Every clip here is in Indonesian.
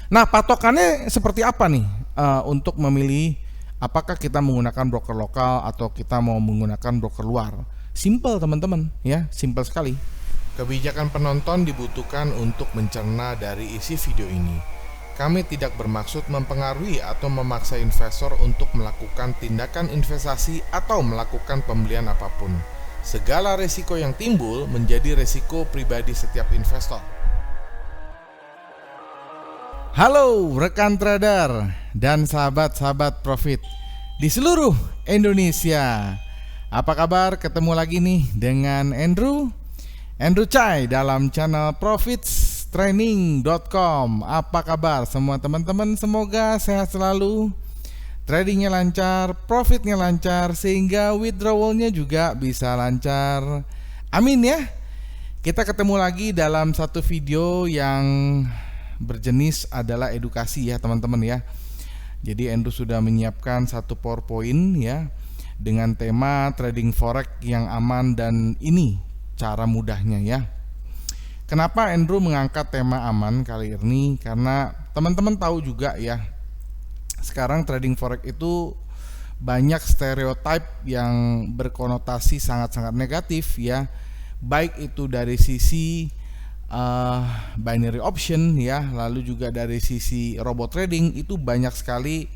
Nah, patokannya seperti apa nih untuk memilih apakah kita menggunakan broker lokal atau kita mau menggunakan broker luar? Simple teman-teman, ya, simple sekali. Kebijakan penonton dibutuhkan untuk mencerna dari isi video ini. Kami tidak bermaksud mempengaruhi atau memaksa investor untuk melakukan tindakan investasi atau melakukan pembelian apapun. Segala risiko yang timbul menjadi risiko pribadi setiap investor. Halo rekan trader dan sahabat-sahabat profit di seluruh Indonesia. Apa kabar? Ketemu lagi nih dengan Andrew Chai dalam channel profitstraining.com. Apa kabar semua teman-teman? Semoga sehat selalu, tradingnya lancar, profitnya lancar, sehingga withdrawalnya juga bisa lancar. Amin ya. Kita ketemu lagi dalam satu video yang berjenis adalah edukasi ya teman-teman ya. Jadi Andrew sudah menyiapkan satu PowerPoint ya dengan tema trading forex yang aman, dan ini cara mudahnya ya. Kenapa Andrew mengangkat tema aman kali ini? Karena teman-teman tahu juga ya, sekarang trading forex itu banyak stereotip yang berkonotasi sangat-sangat negatif ya. Baik itu dari sisi binary option ya, lalu juga dari sisi robot trading, itu banyak sekali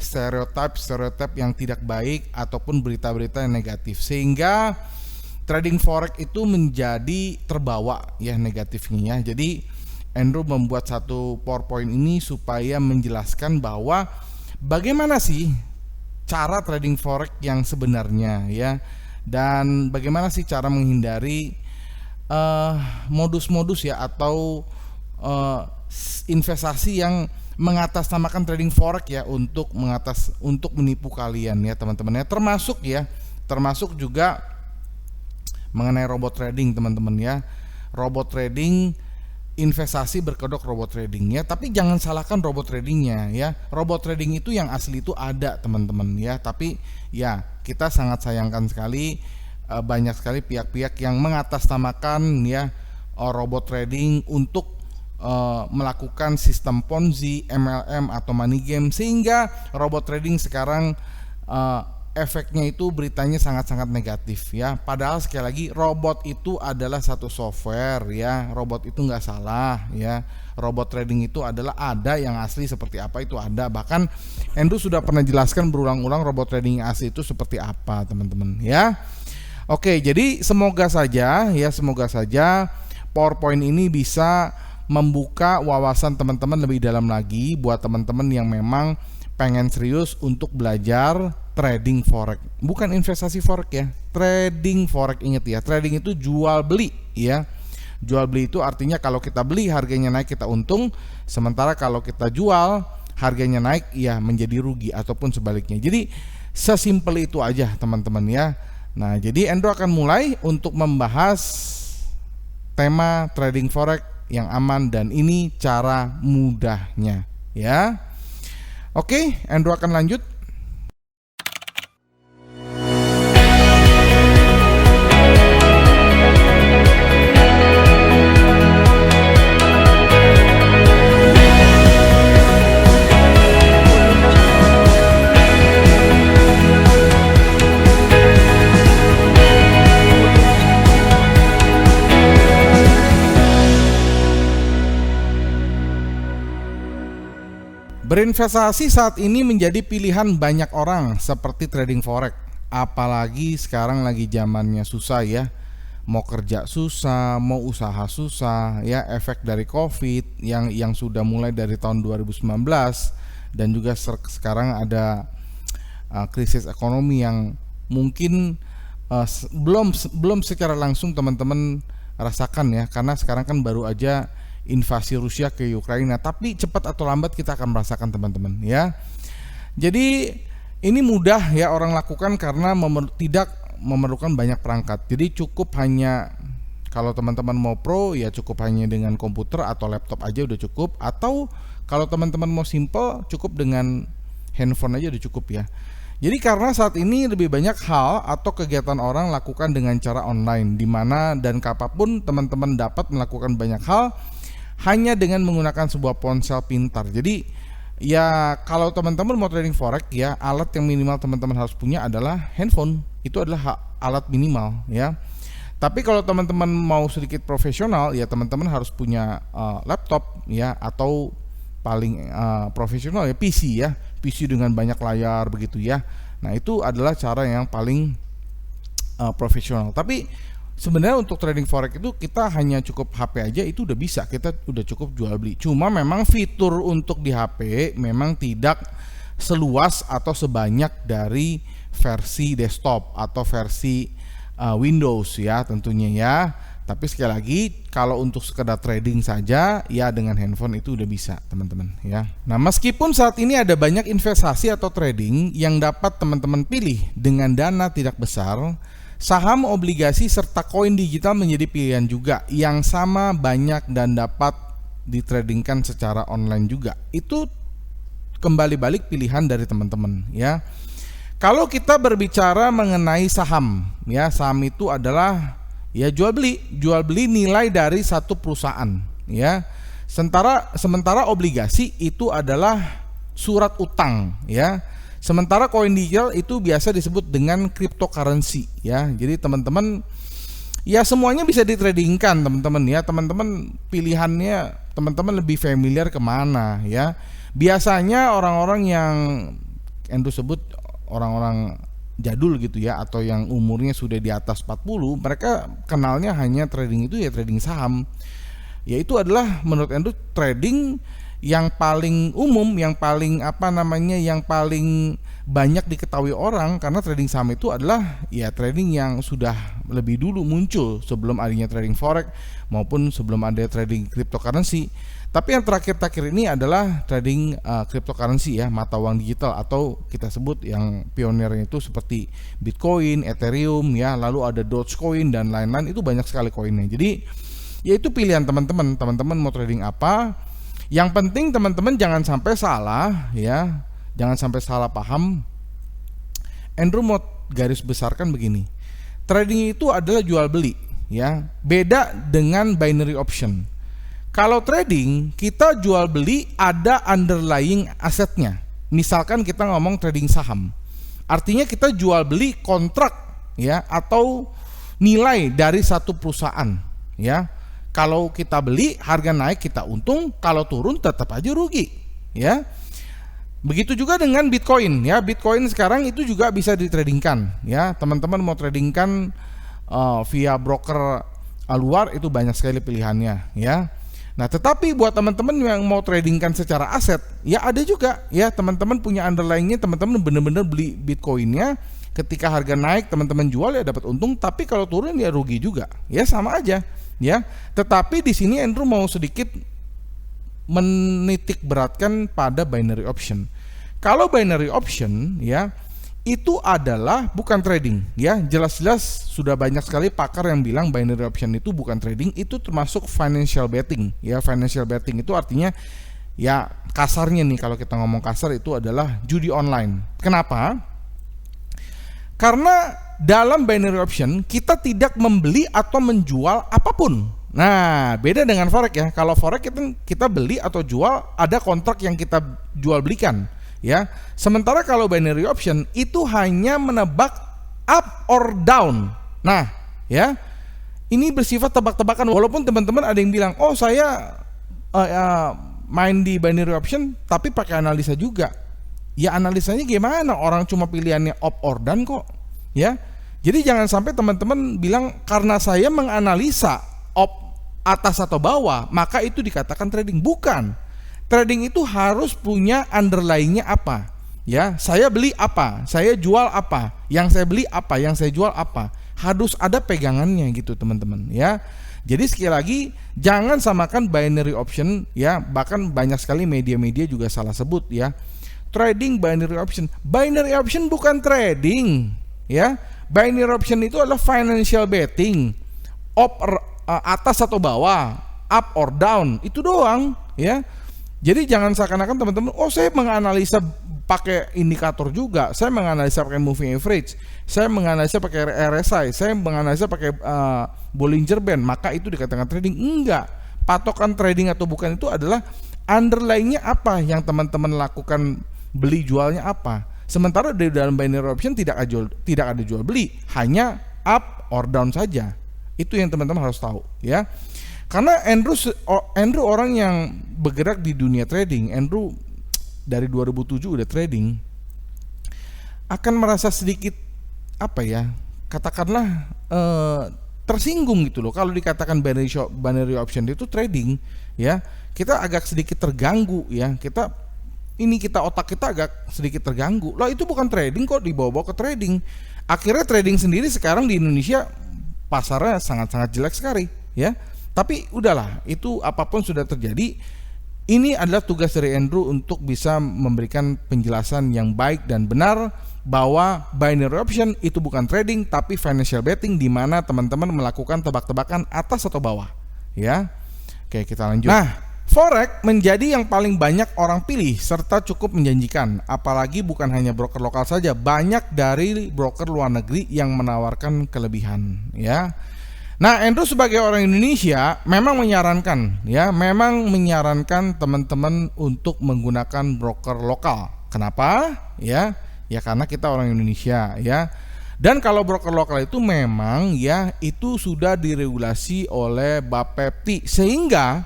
stereotip yang tidak baik ataupun berita-berita yang negatif, sehingga trading forex itu menjadi terbawa ya negatifnya ya. Jadi Andrew membuat satu PowerPoint ini supaya menjelaskan bahwa bagaimana sih cara trading forex yang sebenarnya ya, dan bagaimana sih cara menghindari modus-modus ya atau investasi yang mengatasnamakan trading forex ya untuk menipu kalian ya teman-teman ya, termasuk juga mengenai robot trading teman-teman ya. Robot trading, investasi berkedok robot trading ya, tapi jangan salahkan robot tradingnya ya. Robot trading itu yang asli itu ada teman-teman ya, tapi ya kita sangat sayangkan sekali banyak sekali pihak-pihak yang mengatasnamakan ya robot trading untuk melakukan sistem Ponzi, MLM atau money game, sehingga robot trading sekarang efeknya itu beritanya sangat-sangat negatif ya. Padahal sekali lagi robot itu adalah satu software ya, robot itu nggak salah ya. Robot trading itu adalah ada yang asli seperti apa itu ada. Bahkan Andrew sudah pernah jelaskan berulang-ulang robot trading asli itu seperti apa teman-teman ya. Oke, jadi semoga saja PowerPoint ini bisa membuka wawasan teman-teman lebih dalam lagi buat teman-teman yang memang pengen serius untuk belajar trading forex. Bukan investasi forex ya, trading forex. Ingat ya, trading itu jual beli ya. Jual beli itu artinya kalau kita beli harganya naik kita untung, sementara kalau kita jual harganya naik ya menjadi rugi ataupun sebaliknya. Jadi sesimpel itu aja teman-teman ya. Nah, jadi Andrew akan mulai untuk membahas tema trading forex yang aman, dan ini cara mudahnya ya. Oke, Andrew akan lanjut. Berinvestasi saat ini menjadi pilihan banyak orang seperti trading forex. Apalagi sekarang lagi zamannya susah ya. Mau kerja susah, mau usaha susah ya, efek dari Covid yang sudah mulai dari tahun 2019, dan juga sekarang ada krisis ekonomi yang mungkin belum secara langsung teman-teman rasakan ya, karena sekarang kan baru aja invasi Rusia ke Ukraina, tapi cepat atau lambat kita akan merasakan teman-teman ya. Jadi ini mudah ya orang lakukan karena tidak memerlukan banyak perangkat. Jadi cukup hanya, kalau teman-teman mau pro ya cukup hanya dengan komputer atau laptop aja udah cukup, atau kalau teman-teman mau simple cukup dengan handphone aja udah cukup ya. Jadi karena saat ini lebih banyak hal atau kegiatan orang lakukan dengan cara online, di mana dan kapanpun teman-teman dapat melakukan banyak hal hanya dengan menggunakan sebuah ponsel pintar. Jadi ya kalau teman-teman mau trading forex ya, alat yang minimal teman-teman harus punya adalah handphone. Itu adalah alat minimal ya. Tapi kalau teman-teman mau sedikit profesional ya, teman-teman harus punya laptop ya, atau paling profesional ya PC ya, PC dengan banyak layar begitu ya. Nah itu adalah cara yang paling profesional. Tapi sebenarnya untuk trading forex itu kita hanya cukup HP aja itu udah bisa, kita udah cukup jual beli. Cuma memang fitur untuk di HP memang tidak seluas atau sebanyak dari versi desktop atau versi Windows ya tentunya ya. Tapi sekali lagi kalau untuk sekedar trading saja ya dengan handphone itu udah bisa teman-teman ya. Nah meskipun saat ini ada banyak investasi atau trading yang dapat teman-teman pilih dengan dana tidak besar, saham, obligasi, serta koin digital menjadi pilihan juga yang sama banyak dan dapat ditradingkan secara online juga. Itu kembali balik pilihan dari teman-teman ya. Kalau kita berbicara mengenai saham ya, saham itu adalah ya jual beli nilai dari satu perusahaan ya. Sementara obligasi itu adalah surat utang ya. Sementara koin digital itu biasa disebut dengan cryptocurrency ya. Jadi teman-teman ya semuanya bisa ditradingkan teman-teman ya. Teman-teman pilihannya teman-teman lebih familiar kemana ya. Biasanya orang-orang yang Andrew sebut orang-orang jadul gitu ya, atau yang umurnya sudah di atas 40, mereka kenalnya hanya trading itu ya trading saham. Yaitu adalah menurut Andrew trading yang paling umum, yang paling yang paling banyak diketahui orang, karena trading saham itu adalah ya trading yang sudah lebih dulu muncul sebelum adanya trading forex maupun sebelum ada trading cryptocurrency. Tapi yang terakhir-terakhir ini adalah trading cryptocurrency ya, mata uang digital, atau kita sebut yang pionirnya itu seperti Bitcoin, Ethereum ya, lalu ada Dogecoin dan lain-lain, itu banyak sekali koinnya. Jadi ya itu pilihan teman-teman. Teman-teman mau trading apa? Yang penting teman-teman jangan sampai salah ya, jangan sampai salah paham. Andrew mau garis besarkan begini. Trading itu adalah jual beli ya, beda dengan binary option. Kalau trading kita jual beli ada underlying asetnya. Misalkan kita ngomong trading saham, artinya kita jual beli kontrak ya, atau nilai dari satu perusahaan ya. Kalau kita beli harga naik kita untung, kalau turun tetap aja rugi ya. Begitu juga dengan Bitcoin ya. Bitcoin sekarang itu juga bisa ditradingkan ya. Teman-teman mau tradingkan via broker luar itu banyak sekali pilihannya ya. Nah tetapi buat teman-teman yang mau tradingkan secara aset ya ada juga ya, teman-teman punya underlyingnya, teman-teman benar-benar beli Bitcoinnya, ketika harga naik teman-teman jual ya dapat untung, tapi kalau turun ya rugi juga ya, sama aja ya. Tetapi di sini Andrew mau sedikit menitik beratkan pada binary option. Kalau binary option ya itu adalah bukan trading ya, jelas-jelas sudah banyak sekali pakar yang bilang binary option itu bukan trading, itu termasuk financial betting ya. Financial betting itu artinya ya kasarnya nih, kalau kita ngomong kasar itu adalah judi online. Kenapa? Karena dalam binary option kita tidak membeli atau menjual apapun. Nah beda dengan forex ya. Kalau forex kita beli atau jual, ada kontrak yang kita jual belikan ya. Sementara kalau binary option itu hanya menebak up or down. Nah ya, ini bersifat tebak-tebakan. Walaupun teman-teman ada yang bilang, oh saya main di binary option tapi pakai analisa juga. Ya analisanya gimana, orang cuma pilihannya up or down kok ya. Jadi jangan sampai teman-teman bilang karena saya menganalisa up atas atau bawah maka itu dikatakan trading. Bukan. Trading itu harus punya underlyingnya apa ya. Saya beli apa, saya jual apa, yang saya beli apa, yang saya jual apa, harus ada pegangannya gitu teman-teman ya. Jadi sekali lagi jangan samakan binary option ya. Bahkan banyak sekali media-media juga salah sebut ya, trading binary option. Binary option bukan trading ya. Binary option itu adalah financial betting, atas atau bawah, up or down, itu doang ya. Jadi jangan seakan-akan teman-teman, oh saya menganalisa pakai indikator juga, saya menganalisa pakai moving average, saya menganalisa pakai RSI, saya menganalisa pakai Bollinger Band, maka itu dikatakan trading. Enggak. patokan trading atau bukan itu adalah underlying-nya apa yang teman-teman lakukan, beli jualnya apa. Sementara di dalam binary option tidak ada jual beli, hanya up or down saja. Itu yang teman-teman harus tahu ya. Karena Andrew orang yang bergerak di dunia trading, Andrew dari 2007 udah trading, akan merasa sedikit katakanlah tersinggung gitu loh kalau dikatakan binary option itu trading ya. Kita agak sedikit terganggu ya, kita otak kita agak sedikit terganggu. Loh, itu bukan trading kok dibawa-bawa ke trading. Akhirnya trading sendiri sekarang di Indonesia pasarnya sangat-sangat jelek sekali ya. Tapi udahlah, itu apapun sudah terjadi. Ini adalah tugas dari Andrew untuk bisa memberikan penjelasan yang baik dan benar bahwa binary option itu bukan trading tapi financial betting, di mana teman-teman melakukan tebak-tebakan atas atau bawah ya. Oke, kita lanjut. Nah, forex menjadi yang paling banyak orang pilih serta cukup menjanjikan, apalagi bukan hanya broker lokal saja, banyak dari broker luar negeri yang menawarkan kelebihan ya. Nah, Andrew sebagai orang Indonesia memang menyarankan teman-teman untuk menggunakan broker lokal. Kenapa? Ya karena kita orang Indonesia ya. Dan kalau broker lokal itu memang ya itu sudah diregulasi oleh Bapepti, sehingga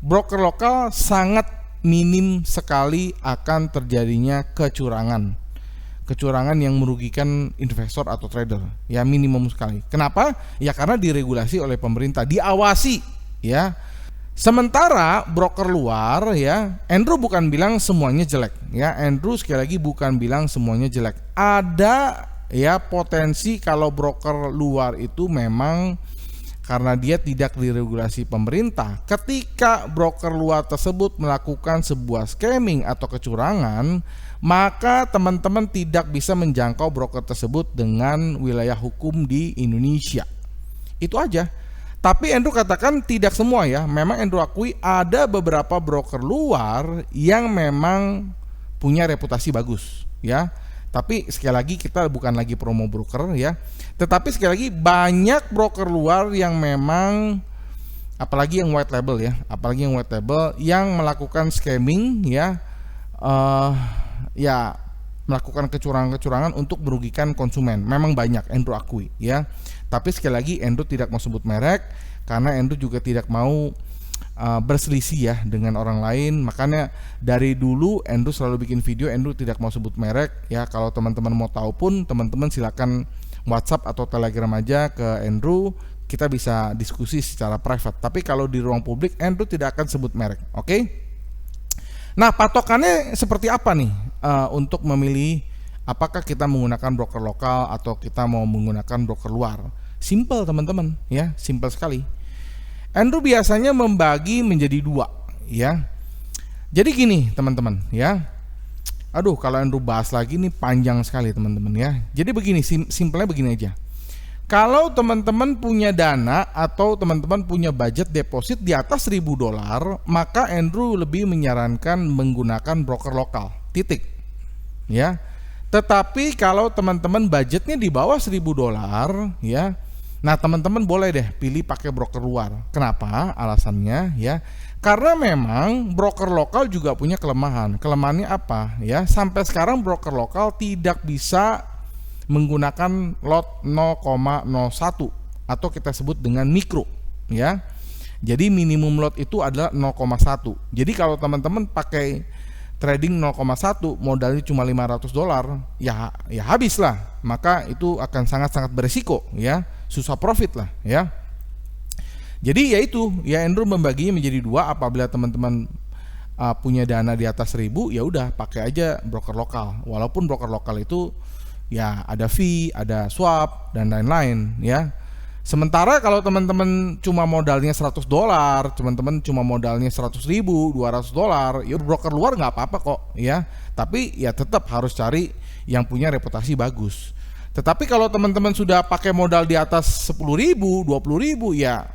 broker lokal sangat minim sekali akan terjadinya kecurangan yang merugikan investor atau trader ya, minimum sekali. Kenapa? Ya karena diregulasi oleh pemerintah, diawasi ya. Sementara broker luar ya, Andrew bukan bilang semuanya jelek ya. Andrew sekali lagi bukan bilang semuanya jelek. Ada ya potensi kalau broker luar itu memang karena dia tidak diregulasi pemerintah. Ketika broker luar tersebut melakukan sebuah scamming atau kecurangan, maka teman-teman tidak bisa menjangkau broker tersebut dengan wilayah hukum di Indonesia. Itu aja. Tapi Andrew katakan tidak semua ya. Memang Andrew akui ada beberapa broker luar yang memang punya reputasi bagus ya. Tapi sekali lagi kita bukan lagi promo broker ya. Tetapi sekali lagi banyak broker luar yang memang apalagi yang white label yang melakukan scamming ya. Melakukan kecurangan-kecurangan untuk merugikan konsumen. Memang banyak, Andrew akui ya. Tapi sekali lagi Andrew tidak mau sebut merek karena Andrew juga tidak mau berselisih ya dengan orang lain. Makanya dari dulu Andrew selalu bikin video, Andrew tidak mau sebut merek ya. Kalau teman-teman mau tahu pun teman-teman silakan WhatsApp atau Telegram aja ke Andrew, kita bisa diskusi secara private. Tapi kalau di ruang publik Andrew tidak akan sebut merek, oke? Nah, patokannya seperti apa nih untuk memilih apakah kita menggunakan broker lokal atau kita mau menggunakan broker luar? Simple teman-teman ya, simple sekali. Andrew biasanya membagi menjadi dua ya. Jadi gini teman-teman ya. Aduh, kalau Andrew bahas lagi nih panjang sekali teman-teman ya. Jadi begini, simpelnya begini aja. Kalau teman-teman punya dana atau teman-teman punya budget deposit di atas $1.000, maka Andrew lebih menyarankan menggunakan broker lokal. Titik. Ya. Tetapi kalau teman-teman budgetnya di bawah $1.000 ya, nah teman-teman boleh deh pilih pakai broker luar. Kenapa? Alasannya ya, karena memang broker lokal juga punya kelemahan. Kelemahannya apa ya? Sampai sekarang broker lokal tidak bisa menggunakan lot 0,01 atau kita sebut dengan mikro ya. Jadi minimum lot itu adalah 0,1. Jadi kalau teman-teman pakai trading 0,1 modalnya cuma $500 ya habis lah. Maka itu akan sangat-sangat berisiko ya, susah profit lah ya. Jadi ya itu ya, Andrew membaginya menjadi dua. Apabila teman-teman punya dana di atas 1.000, ya udah pakai aja broker lokal. Walaupun broker lokal itu ya ada fee, ada swap dan lain-lain ya. Sementara kalau teman-teman cuma modalnya $100, teman-teman cuma modalnya $100.000, $200, ya broker luar nggak apa-apa kok ya. Tapi ya tetap harus cari yang punya reputasi bagus. Tetapi kalau teman-teman sudah pakai modal di atas 10.000, 20.000, ya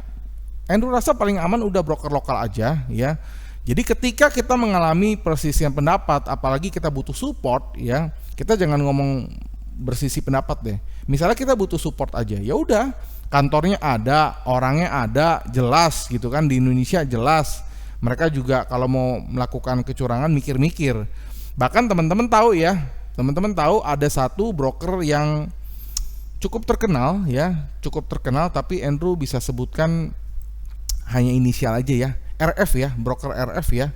Andrew rasa paling aman udah broker lokal aja ya. Jadi ketika kita mengalami perselisihan pendapat, apalagi kita butuh support ya, kita jangan ngomong bersisi pendapat deh. Misalnya kita butuh support aja, ya udah, kantornya ada, orangnya ada, jelas gitu kan, di Indonesia jelas. Mereka juga kalau mau melakukan kecurangan mikir-mikir. Bahkan teman-teman tahu ya, teman-teman tahu ada satu broker yang cukup terkenal ya, cukup terkenal, tapi Andrew bisa sebutkan hanya inisial aja ya, RF ya, broker RF ya.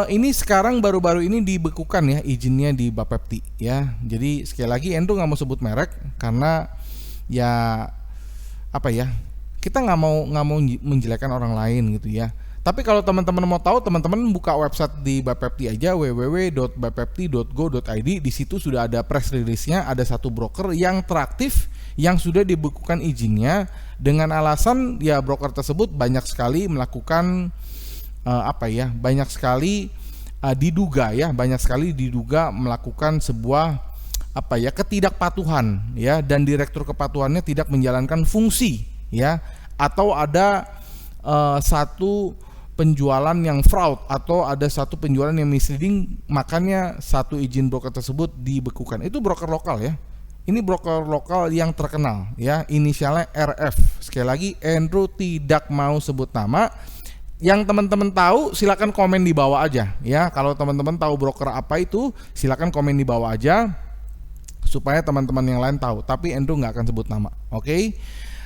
Ini sekarang baru-baru ini dibekukan ya izinnya di Bapepti ya. Jadi sekali lagi Andrew nggak mau sebut merek karena ya apa ya, kita nggak mau menjelekkan orang lain gitu ya. Tapi kalau teman-teman mau tahu, teman-teman buka website di Bapepti aja, www.bapepti.go.id. Di situ sudah ada press release-nya, ada satu broker yang teraktif yang sudah dibekukan izinnya dengan alasan ya broker tersebut banyak sekali melakukan banyak sekali diduga melakukan sebuah ketidakpatuhan ya, dan direktur kepatuhannya tidak menjalankan fungsi ya, atau ada satu penjualan yang fraud atau ada satu penjualan yang misleading, makanya satu izin broker tersebut dibekukan. Itu broker lokal ya. Ini broker lokal yang terkenal ya, inisialnya RF. Sekali lagi Andrew tidak mau sebut nama. Yang teman-teman tahu silakan komen di bawah aja ya. Kalau teman-teman tahu broker apa itu, silakan komen di bawah aja supaya teman-teman yang lain tahu. Tapi Andrew nggak akan sebut nama. Oke.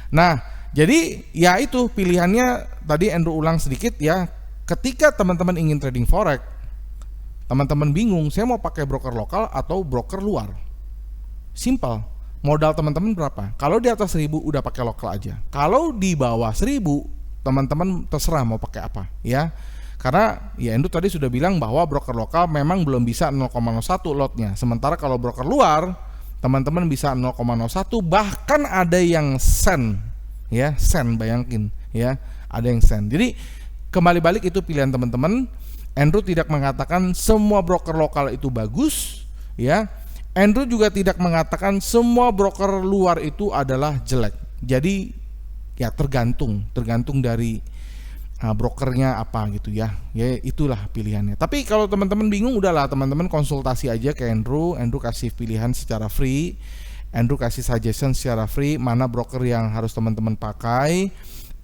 Nah, jadi ya itu pilihannya tadi Andrew ulang sedikit ya. Ketika teman-teman ingin trading forex, teman-teman bingung, saya mau pakai broker lokal atau broker luar. Simple. Modal teman-teman berapa? Kalau di atas 1000 udah pakai lokal aja. Kalau di bawah 1000 teman-teman terserah mau pakai apa ya. Karena ya Andrew tadi sudah bilang bahwa broker lokal memang belum bisa 0,01 lotnya. Sementara kalau broker luar teman-teman bisa 0,01, bahkan ada yang sen ya, sen, bayangin ya, ada yang sen. Jadi kembali balik itu pilihan teman-teman. Andrew tidak mengatakan semua broker lokal itu bagus ya. Andrew juga tidak mengatakan semua broker luar itu adalah jelek. Jadi ya tergantung dari brokernya apa gitu ya. Ya itulah pilihannya. Tapi kalau teman-teman bingung, udahlah teman-teman konsultasi aja ke Andrew. Andrew kasih pilihan secara free. Andrew kasih suggestion secara free mana broker yang harus teman-teman pakai,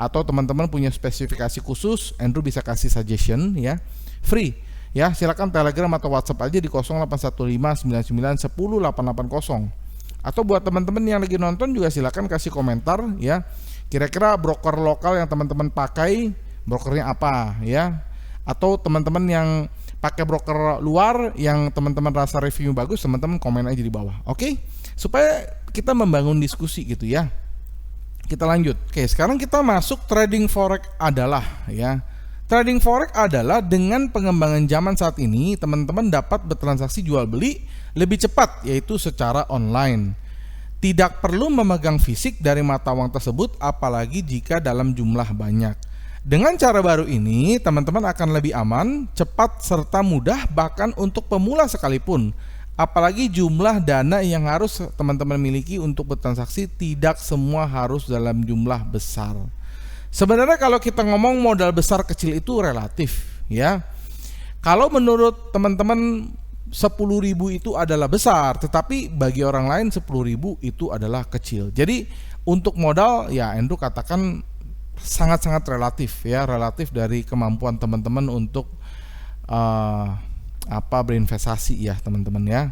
atau teman-teman punya spesifikasi khusus, Andrew bisa kasih suggestion ya, free ya. Silakan Telegram atau WhatsApp aja di 0815991080. Atau buat teman-teman yang lagi nonton juga silakan kasih komentar ya, kira-kira broker lokal yang teman-teman pakai brokernya apa ya, atau teman-teman yang pakai broker luar yang teman-teman rasa review bagus, teman-teman komen aja di bawah. Oke? Supaya kita membangun diskusi gitu ya. Kita lanjut. Oke, sekarang kita masuk trading forex adalah ya. Trading forex adalah dengan pengembangan zaman saat ini, teman-teman dapat bertransaksi jual beli lebih cepat, yaitu secara online. Tidak perlu memegang fisik dari mata uang tersebut, apalagi jika dalam jumlah banyak. Dengan cara baru ini, teman-teman akan lebih aman, cepat, serta mudah bahkan untuk pemula sekalipun. Apalagi jumlah dana yang harus teman-teman miliki untuk bertransaksi tidak semua harus dalam jumlah besar. Sebenarnya kalau kita ngomong modal besar kecil itu relatif ya. Kalau menurut teman-teman 10.000 itu adalah besar, tetapi bagi orang lain 10.000 itu adalah kecil. Jadi untuk modal ya Andrew katakan sangat-sangat relatif ya, relatif dari kemampuan teman-teman untuk berinvestasi ya teman-teman ya.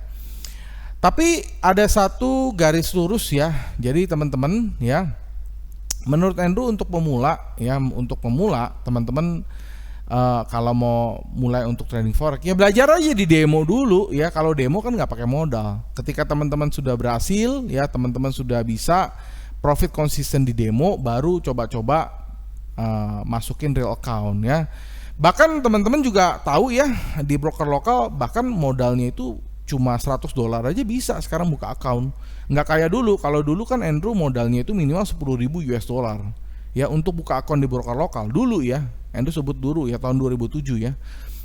Tapi ada satu garis lurus ya. Jadi teman-teman ya, menurut Andrew untuk pemula ya, teman-teman kalau mau mulai untuk trading forex ya belajar aja di demo dulu ya. Kalau demo kan nggak pakai modal. Ketika teman-teman sudah berhasil ya, teman-teman sudah bisa profit konsisten di demo, baru coba-coba masukin real account ya. Bahkan teman-teman juga tahu ya, di broker lokal bahkan modalnya itu cuma $100 aja bisa sekarang buka account. Nggak kayak dulu. Kalau dulu kan Andrew modalnya itu minimal $10.000 ya untuk buka akun di broker lokal dulu ya. Andrew sebut dulu ya tahun 2007 ya.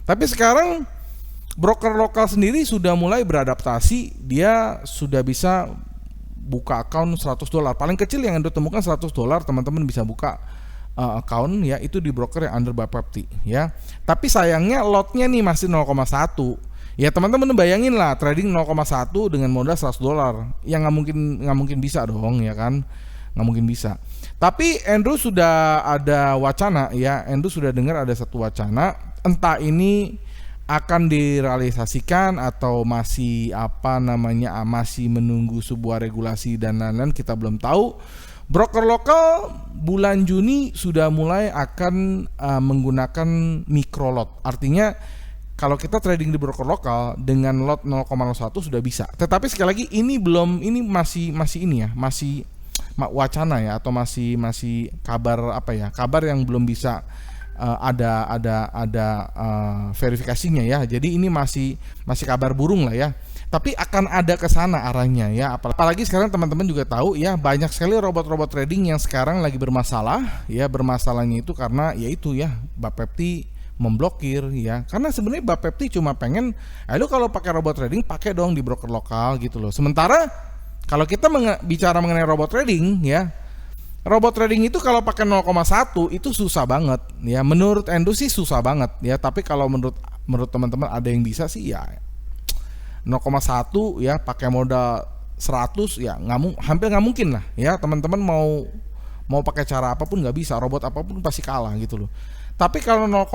Tapi sekarang broker lokal sendiri sudah mulai beradaptasi, dia sudah bisa buka akun $100. Paling kecil yang Andrew temukan $100 teman-teman bisa buka account ya, itu di broker yang under Bapepti ya. Tapi sayangnya lotnya nih masih 0,1. Ya teman-teman bayangin lah trading 0,1 dengan modal $100, yang nggak mungkin bisa dong ya kan, nggak mungkin bisa. Tapi Andrew sudah ada wacana ya, Andrew sudah dengar ada satu wacana, entah ini akan direalisasikan atau masih masih menunggu sebuah regulasi dan lain-lain, kita belum tahu. Broker lokal bulan Juni sudah mulai akan menggunakan micro lot. Artinya kalau kita trading di broker lokal dengan lot 0,01 sudah bisa. Tetapi sekali lagi ini masih wacana ya, atau masih kabar yang belum bisa ada verifikasinya ya. Jadi ini masih kabar burung lah ya. Tapi akan ada ke sana arahnya ya. Apalagi sekarang teman-teman juga tahu ya, banyak sekali robot-robot trading yang sekarang lagi bermasalah ya. Bermasalahnya itu karena yaitu ya Bapepti memblokir ya. Karena sebenarnya Bapepti cuma pengen, lu kalau pakai robot trading pakai dong di broker lokal gitu loh. Sementara kalau kita bicara mengenai robot trading ya, robot trading itu kalau pakai 0,1 itu susah banget ya. Menurut Andrew sih susah banget ya. Tapi kalau menurut teman-teman ada yang bisa sih ya 0,1 ya pakai modal 100 ya hampir nggak mungkin lah ya. Teman-teman mau pakai cara apapun nggak bisa, robot apapun pasti kalah gitu loh. Tapi kalau 0,1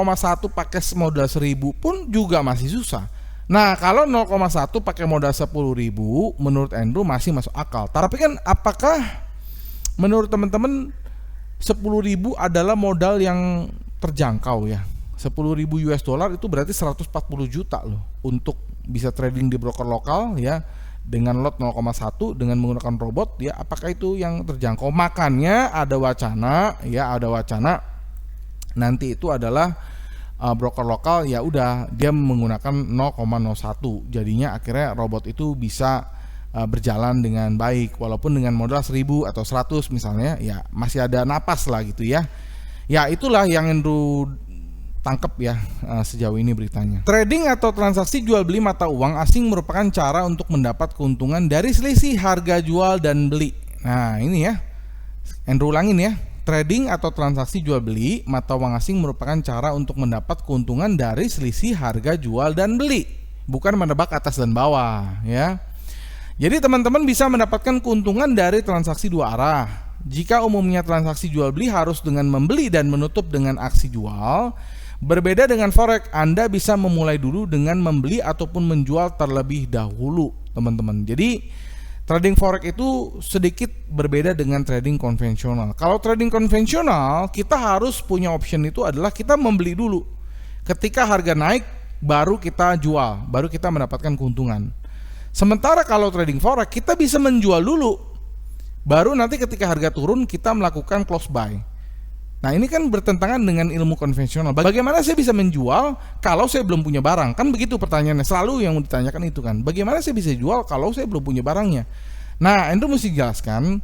pakai modal 1000 pun juga masih susah. Nah kalau 0,1 pakai modal 10.000 menurut Andrew masih masuk akal. Tapi kan apakah menurut teman-teman 10.000 adalah modal yang terjangkau ya? 10.000 US dollar itu berarti 140 juta loh untuk bisa trading di broker lokal ya, dengan lot 0,1 dengan menggunakan robot ya. Apakah itu yang terjangkau? Makanya ada wacana nanti itu adalah broker lokal ya udah dia menggunakan 0,01, jadinya akhirnya robot itu bisa berjalan dengan baik walaupun dengan modal 1000 atau 100 misalnya ya, masih ada napas lah gitu ya. Ya itulah yang Andrew tangkap ya sejauh ini beritanya. Trading atau transaksi jual beli mata uang asing merupakan cara untuk mendapat keuntungan dari selisih harga jual dan beli. Nah ini ya, Andrew ulangin ya. Trading atau transaksi jual beli mata uang asing merupakan cara untuk mendapat keuntungan dari selisih harga jual dan beli, bukan menebak atas dan bawah ya. Jadi teman-teman bisa mendapatkan keuntungan dari transaksi dua arah. Jika umumnya transaksi jual beli harus dengan membeli dan menutup dengan aksi jual, berbeda dengan forex, Anda bisa memulai dulu dengan membeli ataupun menjual terlebih dahulu, teman-teman. Jadi trading forex itu sedikit berbeda dengan trading konvensional. Kalau trading konvensional, kita harus punya option itu adalah kita membeli dulu. Ketika harga naik, baru kita jual, baru kita mendapatkan keuntungan. Sementara kalau trading forex, kita bisa menjual dulu, baru nanti ketika harga turun, kita melakukan close buy. Nah ini kan bertentangan dengan ilmu konvensional. Bagaimana saya bisa menjual kalau saya belum punya barang? Kan begitu pertanyaannya, selalu yang ditanyakan itu kan. Bagaimana saya bisa jual kalau saya belum punya barangnya? Nah, Andrew mesti jelaskan,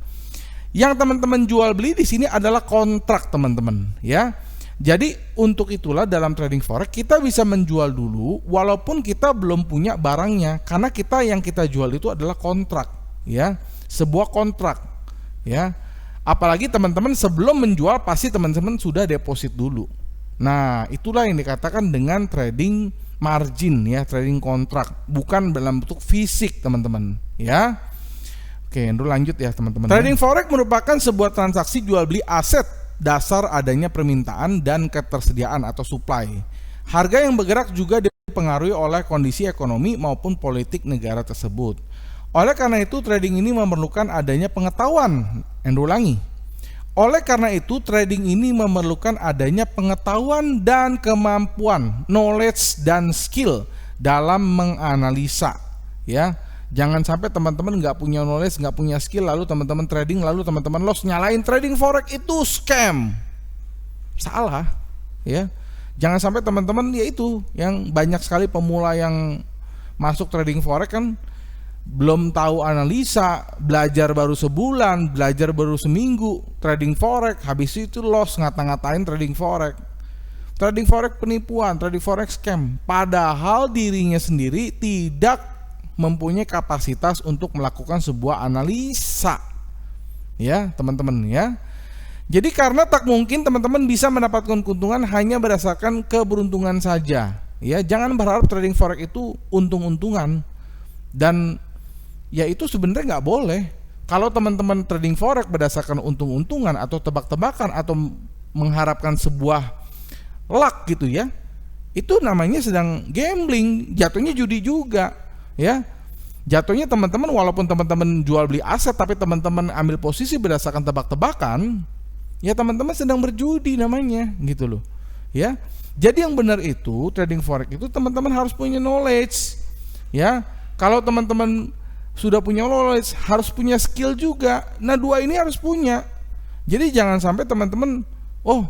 yang teman-teman jual beli di sini adalah kontrak teman-teman ya. Jadi untuk itulah dalam trading forex kita bisa menjual dulu walaupun kita belum punya barangnya, karena yang kita jual itu adalah kontrak ya, sebuah kontrak ya. Apalagi teman-teman sebelum menjual pasti teman-teman sudah deposit dulu. Nah itulah yang dikatakan dengan trading margin ya, trading kontrak, bukan dalam bentuk fisik teman-teman ya. Oke, Andrew lanjut ya teman-teman. Trading forex merupakan sebuah transaksi jual beli aset dasar adanya permintaan dan ketersediaan atau supply. Harga yang bergerak juga dipengaruhi oleh kondisi ekonomi maupun politik negara tersebut. Oleh karena itu trading ini memerlukan adanya pengetahuan. Andrew ulangi. Oleh karena itu trading ini memerlukan adanya pengetahuan dan kemampuan, knowledge dan skill dalam menganalisa ya. Jangan sampai teman-teman nggak punya knowledge, nggak punya skill, lalu teman-teman trading, lalu teman-teman loss, nyalain trading forex itu scam. Salah ya. Jangan sampai teman-teman ya itu yang banyak sekali pemula yang masuk trading forex kan belum tahu analisa, belajar baru sebulan, belajar baru seminggu trading forex, habis itu loss, ngata-ngatain trading forex. Trading forex penipuan, trading forex scam, padahal dirinya sendiri tidak mempunyai kapasitas untuk melakukan sebuah analisa. Ya, teman-teman ya. Jadi karena tak mungkin teman-teman bisa mendapatkan keuntungan hanya berdasarkan keberuntungan saja. ya jangan berharap trading forex itu untung-untungan. Dan ya itu sebenarnya nggak boleh. Kalau teman-teman trading forex berdasarkan untung-untungan atau tebak-tebakan atau mengharapkan sebuah luck gitu ya, itu namanya sedang gambling, jatuhnya judi juga ya. Jatuhnya teman-teman, walaupun teman-teman jual beli aset tapi teman-teman ambil posisi berdasarkan tebak-tebakan, ya teman-teman sedang berjudi namanya gitu loh ya. Jadi yang benar itu trading forex itu teman-teman harus punya knowledge ya. Kalau teman-teman sudah punya knowledge, harus punya skill juga. Nah, dua ini harus punya. Jadi jangan sampai teman-teman, oh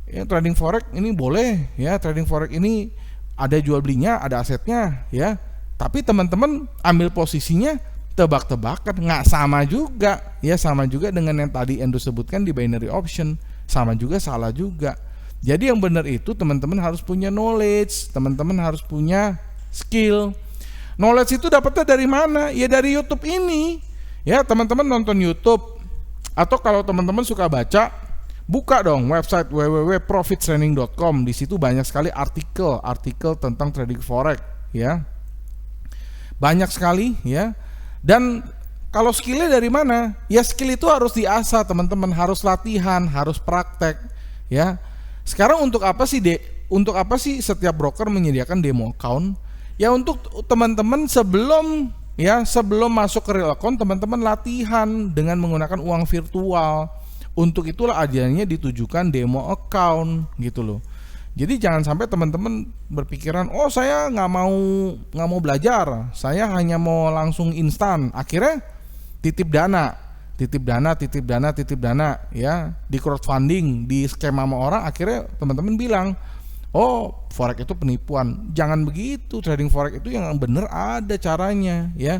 ya trading forex ini boleh ya, trading forex ini ada jual belinya, ada asetnya ya, tapi teman-teman ambil posisinya tebak-tebakan, nggak sama juga ya. Sama juga dengan yang tadi Endo sebutkan di binary option, sama juga, salah juga. Jadi yang benar itu teman-teman harus punya knowledge, teman-teman harus punya skill. Knowledge itu dapatnya dari mana? Ya dari YouTube ini ya. Teman-teman nonton YouTube, atau kalau teman-teman suka baca, buka dong website www.profittraining.com. Di situ banyak sekali artikel tentang trading forex ya. Banyak sekali ya. Dan kalau skillnya dari mana? Ya skill itu harus diasah teman-teman, harus latihan, harus praktek ya. Sekarang untuk apa sih setiap broker menyediakan demo account? Ya untuk teman-teman sebelum masuk ke real account, teman-teman latihan dengan menggunakan uang virtual. Untuk itulah ajarnya ditujukan demo account gitu loh. Jadi jangan sampai teman-teman berpikiran, oh saya nggak mau belajar, saya hanya mau langsung instan. Akhirnya titip dana ya, di crowdfunding, di skema sama orang. Akhirnya teman-teman bilang, oh forex itu penipuan. Jangan begitu. Trading forex itu yang benar ada caranya ya.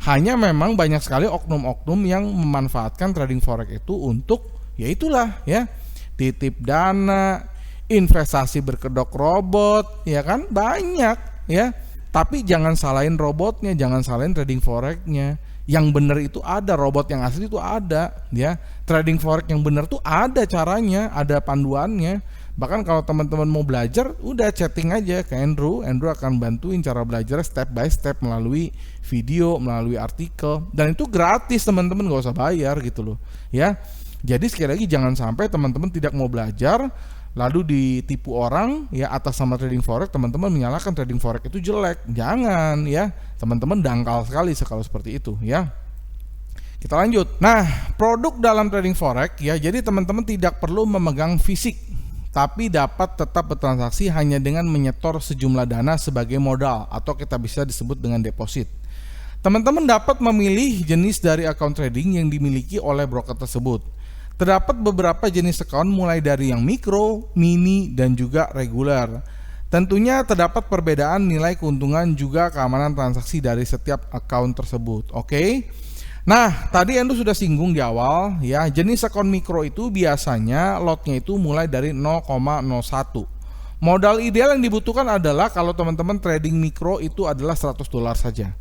Hanya memang banyak sekali oknum-oknum yang memanfaatkan trading forex itu untuk ya itulah ya, titip dana, investasi berkedok robot ya kan, banyak ya. Tapi jangan salahin robotnya, jangan salahin trading forexnya. Yang benar itu ada, robot yang asli itu ada ya. Trading forex yang benar tuh ada caranya, ada panduannya. Bahkan kalau teman-teman mau belajar, udah chatting aja ke Andrew akan bantuin cara belajar step by step melalui video, melalui artikel, dan itu gratis teman-teman, gak usah bayar gitu loh ya. Jadi sekali lagi jangan sampai teman-teman tidak mau belajar lalu ditipu orang ya atas nama trading forex, teman-teman menyalahkan trading forex itu jelek. Jangan ya, teman-teman dangkal sekali kalau seperti itu ya. Kita lanjut. Nah, produk dalam trading forex ya, jadi teman-teman tidak perlu memegang fisik, tapi dapat tetap bertransaksi hanya dengan menyetor sejumlah dana sebagai modal, atau kita bisa disebut dengan deposit. Teman-teman dapat memilih jenis dari account trading yang dimiliki oleh broker tersebut. Terdapat beberapa jenis account mulai dari yang mikro, mini, dan juga reguler. Tentunya terdapat perbedaan nilai keuntungan juga keamanan transaksi dari setiap account tersebut. Oke. Nah, tadi Endo sudah singgung di awal ya, jenis account mikro itu biasanya lotnya itu mulai dari 0,01. Modal ideal yang dibutuhkan adalah kalau teman-teman trading mikro itu adalah $100 saja.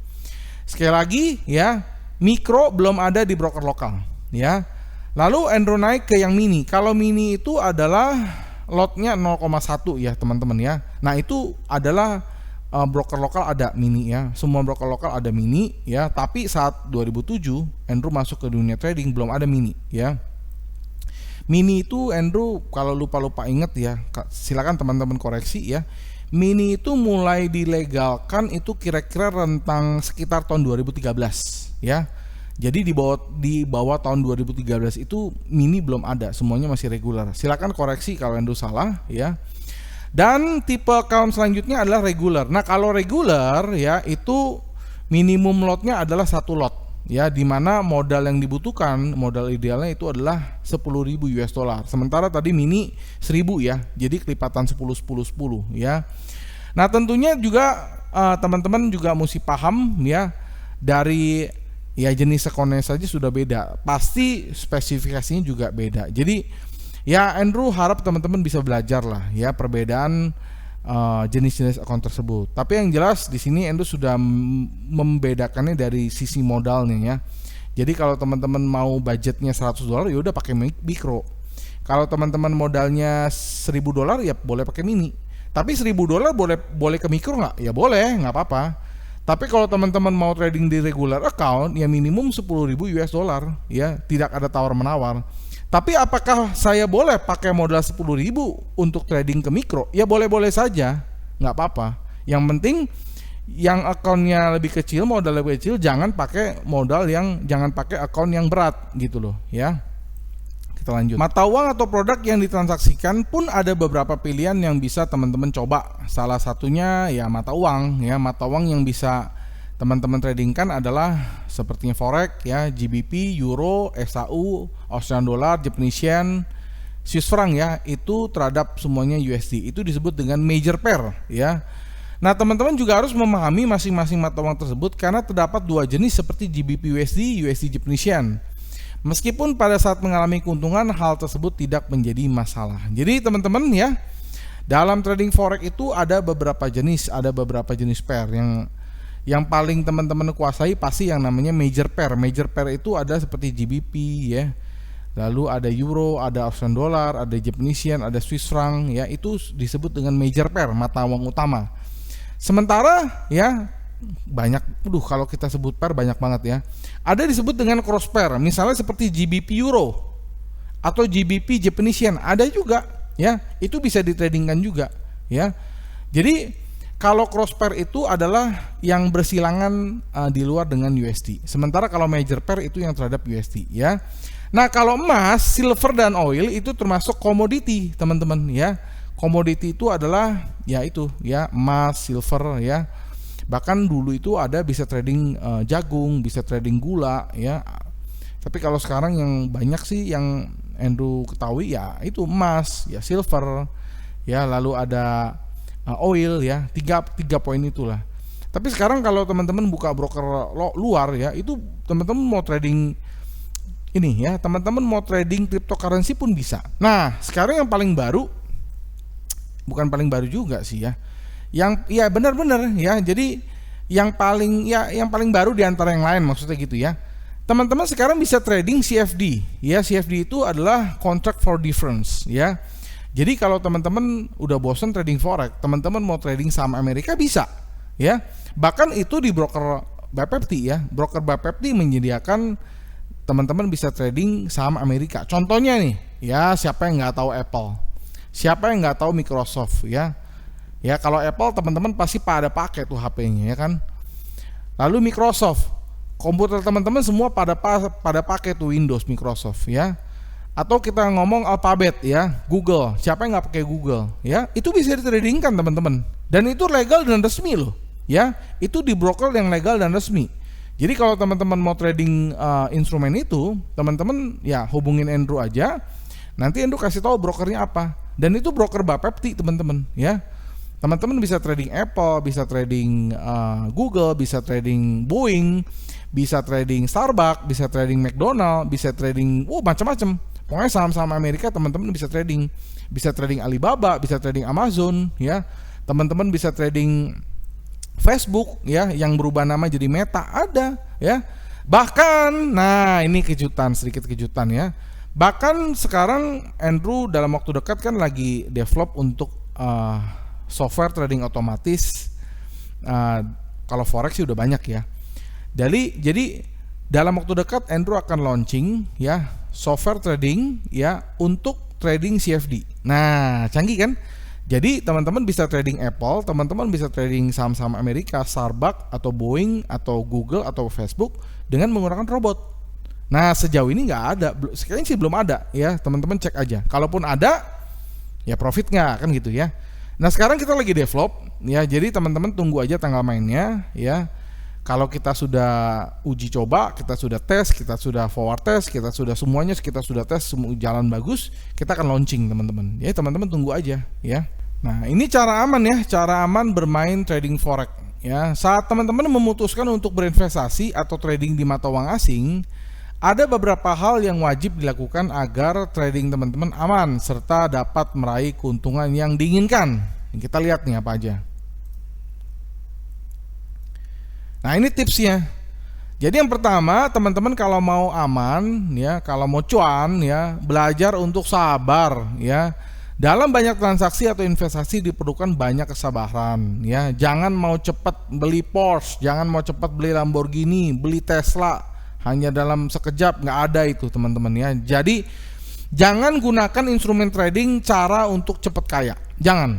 Sekali lagi ya, mikro belum ada di broker lokal ya. Lalu Endo naik ke yang mini. Kalau mini itu adalah lotnya 0,1 ya teman-teman ya. Nah itu adalah broker lokal ada mini ya. Semua broker lokal ada mini ya. Tapi saat 2007 Andrew masuk ke dunia trading belum ada mini ya. Mini itu Andrew kalau lupa-lupa inget ya, silakan teman-teman koreksi ya. Mini itu mulai dilegalkan itu kira-kira rentang sekitar tahun 2013 ya. Jadi di bawah tahun 2013 itu mini belum ada, semuanya masih regular. Silakan koreksi kalau Endo salah ya. Dan tipe account selanjutnya adalah regular. Nah, kalau regular ya itu minimum lotnya adalah 1 lot ya, dimana modal yang dibutuhkan, modal idealnya itu adalah 10.000 US dollar. Sementara tadi mini 1.000 ya. Jadi kelipatan 10 ya. Nah, tentunya juga teman-teman juga mesti paham ya, dari ya jenis accountnya saja sudah beda, pasti spesifikasinya juga beda. Jadi ya Andrew harap teman-teman bisa belajar lah ya perbedaan jenis-jenis account tersebut. Tapi yang jelas di sini Andrew sudah membedakannya dari sisi modalnya ya. Jadi kalau teman-teman mau budgetnya $100 ya udah pakai mikro. Kalau teman-teman modalnya $1.000 ya boleh pakai mini. Tapi $1.000 boleh ke mikro nggak? Ya boleh, nggak apa-apa. Tapi kalau teman-teman mau trading di regular account, ya minimum 10.000 US dollar, ya tidak ada tawar menawar. Tapi apakah saya boleh pakai modal 10.000 untuk trading ke mikro? Ya boleh-boleh saja, nggak apa-apa. Yang penting yang akunnya lebih kecil, modal lebih kecil, jangan pakai akun yang berat gitu loh, ya. Kita lanjut. Mata uang atau produk yang ditransaksikan pun ada beberapa pilihan yang bisa teman-teman coba. Salah satunya ya mata uang, ya. Mata uang yang bisa teman-teman tradingkan adalah sepertinya forex, ya, GBP, Euro, SAU, Australian Dollar, Japanese Yen, Swiss franc, ya. Itu terhadap semuanya USD. Itu disebut dengan major pair, ya. Nah, teman-teman juga harus memahami masing-masing mata uang tersebut karena terdapat dua jenis seperti GBP USD, USD Japanese Yen. Meskipun pada saat mengalami keuntungan, hal tersebut tidak menjadi masalah. Jadi teman-teman, ya, dalam trading forex itu ada beberapa jenis pair yang paling teman-teman kuasai pasti yang namanya major pair. Major pair itu ada seperti GBP, ya. Lalu ada Euro, ada Australian Dollar, ada Japanese Yen, ada Swiss franc, ya. Itu disebut dengan major pair, mata uang utama. Sementara, ya, banyak, kalau kita sebut pair banyak banget, ya. Ada disebut dengan cross pair, misalnya seperti GBP Euro atau GBP Japanese Yen, ada juga, ya. Itu bisa ditradingkan juga, ya. Jadi kalau cross pair itu adalah yang bersilangan di luar dengan USD. Sementara kalau major pair itu yang terhadap USD, ya. Nah, kalau emas, silver dan oil itu termasuk komoditi, teman-teman, ya. Komoditi itu adalah ya itu, ya, emas, silver, ya. Bahkan dulu itu ada bisa trading jagung, bisa trading gula, ya. Tapi kalau sekarang yang banyak sih yang Andrew ketahui ya itu emas, ya, silver, ya, lalu ada oil, ya, tiga poin itulah. Tapi sekarang kalau teman-teman buka broker luar, ya, itu teman-teman mau trading ini, ya, teman-teman mau trading cryptocurrency pun bisa. Nah, sekarang yang paling baru, bukan paling baru juga sih, ya, yang ya benar-benar, ya, jadi yang paling baru di antara yang lain, maksudnya gitu, ya. Teman-teman sekarang bisa trading CFD, ya. CFD itu adalah contract for difference, ya. Jadi kalau teman-teman udah bosan trading forex, teman-teman mau trading saham Amerika bisa, ya. Bahkan itu di broker Bapepti, ya. Broker Bapepti menyediakan teman-teman bisa trading saham Amerika. Contohnya nih, ya, siapa yang nggak tahu Apple, siapa yang nggak tahu Microsoft, ya. Ya, kalau Apple teman-teman pasti pada pakai tuh HP-nya, ya kan. Lalu Microsoft, komputer teman-teman semua pada pakai tuh Windows Microsoft, ya. Atau kita ngomong Alphabet, ya, Google, siapa yang nggak pakai Google, ya, itu bisa ditradingkan teman-teman, dan itu legal dan resmi loh, ya, itu di broker yang legal dan resmi. Jadi kalau teman-teman mau trading instrumen itu, teman-teman ya hubungin Andrew aja, nanti Andrew kasih tahu brokernya apa, dan itu broker Bapepti teman-teman, ya. Teman-teman bisa trading Apple, bisa trading Google, bisa trading Boeing, bisa trading Starbucks, bisa trading McDonald, bisa trading macam-macam. Pokoknya saham-saham Amerika teman-teman bisa trading Alibaba, bisa trading Amazon, ya. Teman-teman bisa trading Facebook, ya, yang berubah nama jadi Meta, ada, ya. Bahkan, nah ini sedikit kejutan, ya. Bahkan sekarang Andrew dalam waktu dekat kan lagi develop untuk software trading otomatis. Kalau forex sih udah banyak, ya. Jadi dalam waktu dekat Andrew akan launching, ya, software trading, ya, untuk trading CFD. Nah, canggih kan? Jadi teman-teman bisa trading Apple, teman-teman bisa trading saham-saham Amerika, Starbucks atau Boeing atau Google atau Facebook dengan menggunakan robot. Nah, sejauh ini nggak ada, kayaknya sih belum ada, ya. Teman-teman cek aja. Kalaupun ada, ya profit nggak, kan gitu, ya. Nah, sekarang kita lagi develop, ya. Jadi teman-teman tunggu aja tanggal mainnya, ya. Kalau kita sudah uji coba, kita sudah tes, kita sudah forward test, kita sudah tes semua jalan bagus, kita akan launching teman-teman. Ya, teman-teman tunggu aja, ya. Nah, ini cara aman, ya, cara aman bermain trading forex, ya. Saat teman-teman memutuskan untuk berinvestasi atau trading di mata uang asing, ada beberapa hal yang wajib dilakukan agar trading teman-teman aman serta dapat meraih keuntungan yang diinginkan. Kita lihat nih apa aja. Nah, ini tipsnya. Jadi yang pertama, teman-teman kalau mau aman, ya, kalau mau cuan, ya, belajar untuk sabar, ya, Dalam banyak transaksi atau investasi diperlukan banyak kesabaran ya. Jangan mau cepat beli Porsche, jangan mau cepat beli Lamborghini, beli Tesla hanya dalam sekejap, nggak ada itu teman-teman ya. Jadi jangan gunakan instrumen trading cara untuk cepat kaya. Jangan.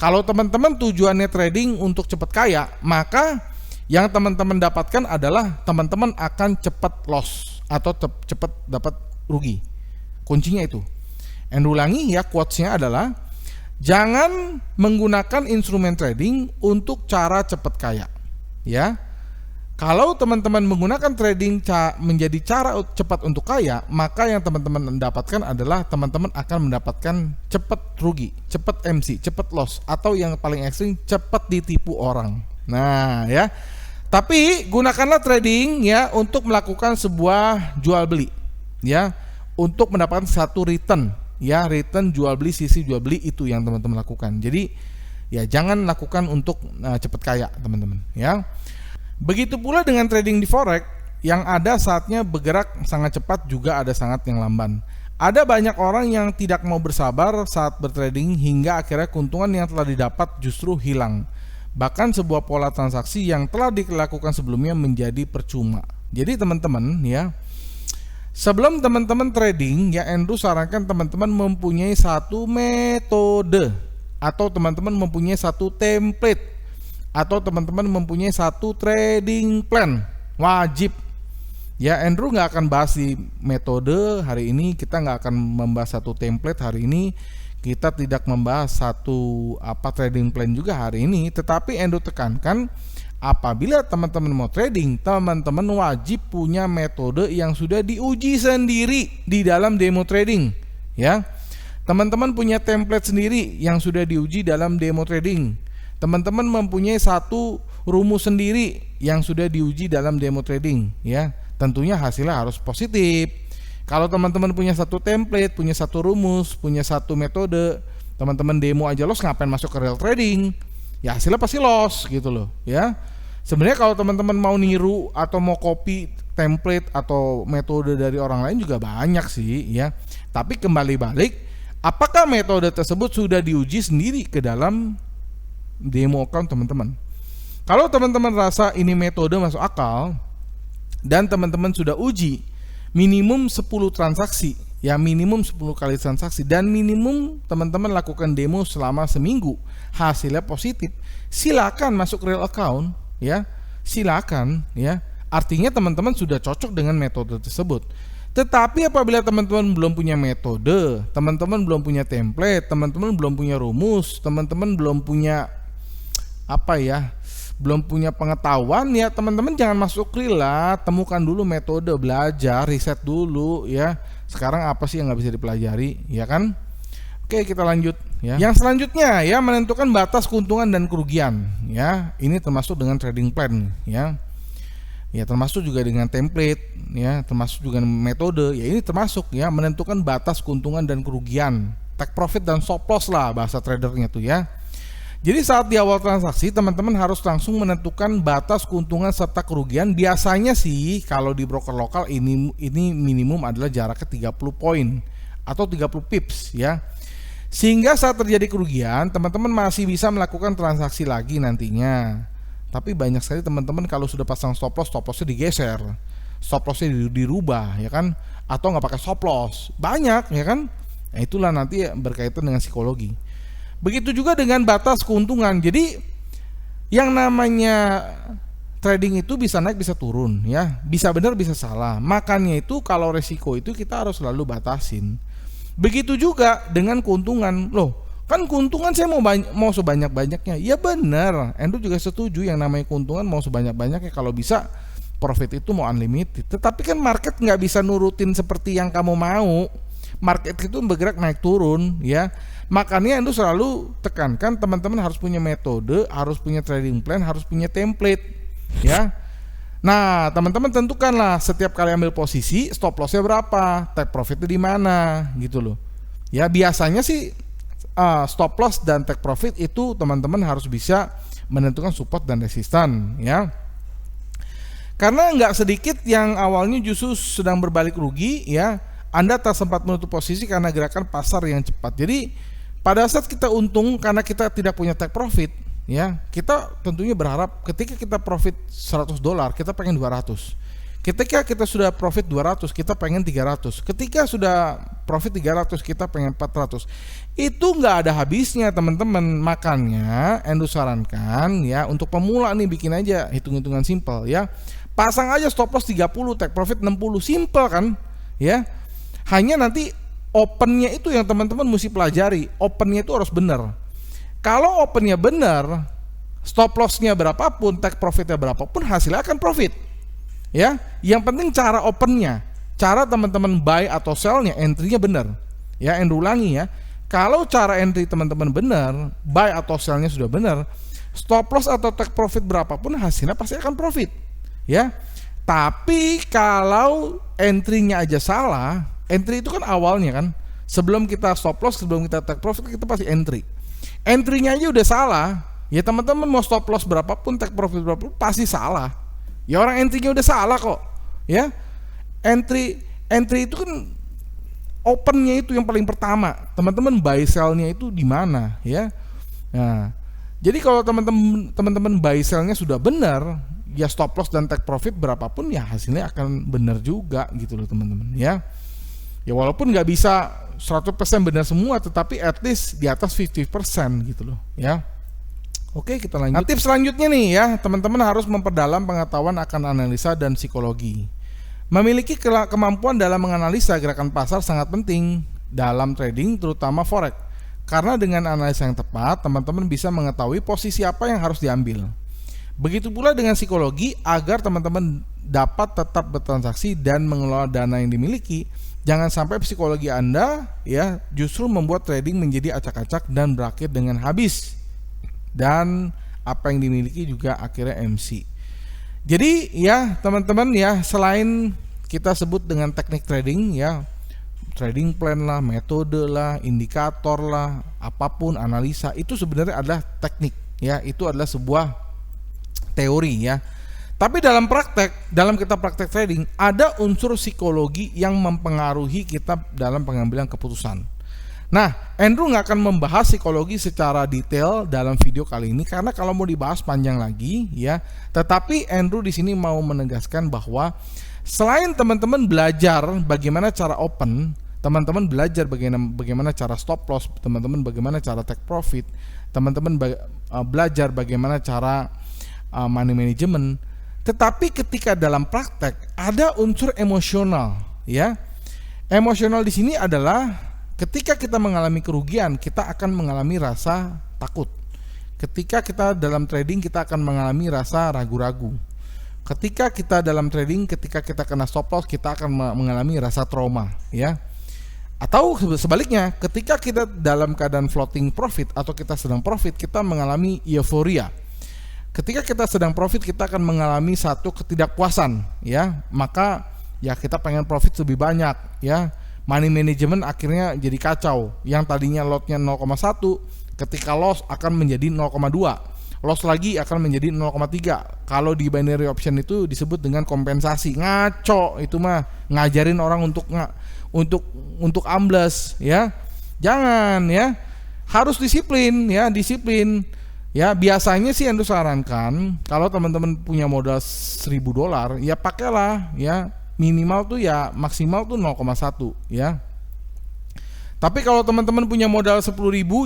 Kalau teman-teman tujuannya trading untuk cepat kaya, maka yang teman-teman dapatkan adalah teman-teman akan cepat loss atau cepat dapat rugi. Kuncinya itu. And ulangi ya, quotes-nya adalah jangan menggunakan instrumen trading untuk cara cepat kaya. Ya. Kalau teman-teman menggunakan trading menjadi cara cepat untuk kaya, maka yang teman-teman dapatkan adalah teman-teman akan mendapatkan cepat rugi, cepat MC, cepat loss, atau yang paling ekstrim cepat ditipu orang. Nah, ya. Tapi gunakanlah trading ya untuk melakukan sebuah jual beli. Ya, untuk mendapatkan satu return. Ya, return jual beli, sisi jual beli itu yang teman-teman lakukan. Jadi ya jangan lakukan untuk cepat kaya teman-teman ya. Begitu pula dengan trading di forex, yang ada saatnya bergerak sangat cepat, juga ada sangat yang lamban. Ada banyak orang yang tidak mau bersabar saat bertrading hingga akhirnya keuntungan yang telah didapat justru hilang. Bahkan sebuah pola transaksi yang telah dilakukan sebelumnya menjadi percuma. Jadi teman-teman ya, sebelum teman-teman trading ya, Andrew sarankan teman-teman mempunyai satu metode, atau teman-teman mempunyai satu template, atau teman-teman mempunyai satu trading plan. Wajib ya. Andrew nggak akan bahas di metode hari ini, kita nggak akan membahas satu template hari ini, kita tidak membahas satu trading plan juga hari ini. Tetapi Andrew tekankan, apabila teman-teman mau trading, teman-teman wajib punya metode yang sudah diuji sendiri di dalam demo trading ya. Teman-teman punya template sendiri yang sudah diuji dalam demo trading. Teman-teman mempunyai satu rumus sendiri yang sudah diuji dalam demo trading ya. Tentunya hasilnya harus positif. Kalau teman-teman punya satu template, punya satu rumus, punya satu metode, teman-teman demo aja loss, ngapain masuk ke real trading? Ya hasilnya pasti loss gitu loh ya. Sebenarnya kalau teman-teman mau niru atau mau copy template atau metode dari orang lain juga banyak sih ya. Tapi kembali balik, apakah metode tersebut sudah diuji sendiri ke dalam demo account teman-teman? Kalau teman-teman rasa ini metode masuk akal dan teman-teman sudah uji minimum 10 transaksi ya, minimum 10 kali transaksi, dan minimum teman-teman lakukan demo selama seminggu, hasilnya positif, silakan masuk real account ya, silakan ya. Artinya teman-teman sudah cocok dengan metode tersebut. Tetapi apabila teman-teman belum punya metode, teman-teman belum punya template, teman-teman belum punya rumus, teman-teman belum punya belum punya pengetahuan ya, teman-teman jangan masuk real lah. Temukan dulu metode, belajar, riset dulu ya. Sekarang apa sih yang nggak bisa dipelajari ya kan? Oke, kita lanjut ya. Yang selanjutnya ya, menentukan batas keuntungan dan kerugian ya. Ini termasuk dengan trading plan ya. Ya termasuk juga dengan template ya, termasuk juga dengan metode ya. Ini termasuk ya, menentukan batas keuntungan dan kerugian, take profit dan stop loss lah bahasa tradernya tuh ya. Jadi saat di awal transaksi teman-teman harus langsung menentukan batas keuntungan serta kerugian. Biasanya sih kalau di broker lokal ini minimum adalah jaraknya 30 poin atau 30 pips ya. Sehingga saat terjadi kerugian, teman-teman masih bisa melakukan transaksi lagi nantinya. Tapi banyak sekali teman-teman kalau sudah pasang stop lossnya digeser, stop lossnya dirubah ya kan, atau nggak pakai stop loss, banyak ya kan. Nah itulah nanti berkaitan dengan psikologi. Begitu juga dengan batas keuntungan. Jadi yang namanya trading itu bisa naik bisa turun ya, bisa benar bisa salah. Makanya itu kalau resiko itu kita harus selalu batasin. Begitu juga dengan keuntungan. Loh, kan keuntungan saya mau sebanyak-banyaknya. Ya benar, Andrew juga setuju yang namanya keuntungan mau sebanyak-banyaknya. Kalau bisa profit itu mau unlimited. Tetapi kan market nggak bisa nurutin seperti yang kamu mau. Market itu bergerak naik turun ya. Makanya Andrew selalu tekankan teman-teman harus punya metode, harus punya trading plan, harus punya template ya. Nah teman-teman tentukanlah setiap kali ambil posisi stop lossnya berapa, take profitnya di mana gitu loh ya. Biasanya sih stop loss dan take profit itu teman-teman harus bisa menentukan support dan resistan ya. Karena nggak sedikit yang awalnya justru sedang berbalik rugi ya, Anda tak sempat menutup posisi karena gerakan pasar yang cepat. Jadi pada saat kita untung karena kita tidak punya take profit, ya, kita tentunya berharap ketika kita profit $100, kita pengen 200. Ketika kita sudah profit 200, kita pengen 300. Ketika sudah profit 300, kita pengen 400. Itu nggak ada habisnya, teman-teman. Makanya Andrew sarankan ya, untuk pemula nih bikin aja hitung-hitungan simple ya. Pasang aja stop loss 30, take profit 60. Simple kan? Ya. Hanya nanti opennya itu yang teman-teman mesti pelajari. Opennya itu harus benar. Kalau opennya benar, stop lossnya berapapun, take profitnya berapapun, hasilnya akan profit. Ya, yang penting cara opennya, cara teman-teman buy atau sell-nya, entry-nya benar. Ya, Andrew ulangi ya. Kalau cara entry teman-teman benar, buy atau sell-nya sudah benar, stop loss atau take profit berapapun hasilnya pasti akan profit. Ya. Tapi kalau entry-nya aja salah, entry itu kan awalnya kan, sebelum kita stop loss, sebelum kita take profit, kita pasti entry. Entry-nya aja udah salah, ya teman-teman mau stop loss berapapun, take profit berapapun pasti salah. Ya orang entry-nya udah salah kok. Ya. Entry itu kan opennya itu yang paling pertama. Teman-teman buy sell-nya itu di mana, ya. Nah, jadi kalau teman-teman buy sell-nya sudah benar, ya stop loss dan take profit berapapun ya hasilnya akan benar juga gitu loh, teman-teman, ya. Ya walaupun nggak bisa 100% benar semua, tetapi at least di atas 50% gitu loh, ya. Oke, kita lanjut. Nah, tips selanjutnya nih ya, teman-teman harus memperdalam pengetahuan akan analisa dan psikologi. Memiliki kemampuan dalam menganalisa gerakan pasar sangat penting dalam trading, terutama forex. Karena dengan analisa yang tepat, teman-teman bisa mengetahui posisi apa yang harus diambil. Begitu pula dengan psikologi, agar teman-teman dapat tetap bertransaksi dan mengelola dana yang dimiliki. Jangan sampai psikologi Anda ya justru membuat trading menjadi acak-acak dan berakhir dengan habis. Dan apa yang dimiliki juga akhirnya MC. Jadi ya teman-teman ya, selain kita sebut dengan teknik trading ya, trading plan lah, metode lah, indikator lah, apapun analisa, itu sebenarnya adalah teknik ya, itu adalah sebuah teori ya. Tapi dalam kita praktek trading, ada unsur psikologi yang mempengaruhi kita dalam pengambilan keputusan. Nah, Andrew nggak akan membahas psikologi secara detail dalam video kali ini karena kalau mau dibahas panjang lagi ya. Tetapi Andrew di sini mau menegaskan bahwa selain teman-teman belajar bagaimana cara open, teman-teman belajar bagaimana cara stop loss, teman-teman bagaimana cara take profit, teman-teman belajar bagaimana cara money management. Tetapi ketika dalam praktek ada unsur emosional ya. Emosional di sini adalah ketika kita mengalami kerugian, kita akan mengalami rasa takut. Ketika kita dalam trading, kita akan mengalami rasa ragu-ragu. Ketika kita dalam trading, ketika kita kena stop loss, kita akan mengalami rasa trauma, ya. Atau sebaliknya, ketika kita dalam keadaan floating profit atau kita sedang profit, kita mengalami euforia. Ketika kita sedang profit, kita akan mengalami satu ketidakpuasan, ya. Maka ya kita pengen profit lebih banyak, ya. Money management akhirnya jadi kacau. Yang tadinya lotnya 0,1, ketika loss akan menjadi 0,2. Loss lagi akan menjadi 0,3. Kalau di binary option itu disebut dengan kompensasi. Ngaco itu mah, ngajarin orang untuk ambles ya. Jangan ya. Harus disiplin ya, disiplin. Ya, biasanya sih Andrew sarankan kalau teman-teman punya modal $1.000 ya pakailah ya, minimal tuh ya maksimal tuh 0,1 ya. Tapi kalau teman-teman punya modal 10.000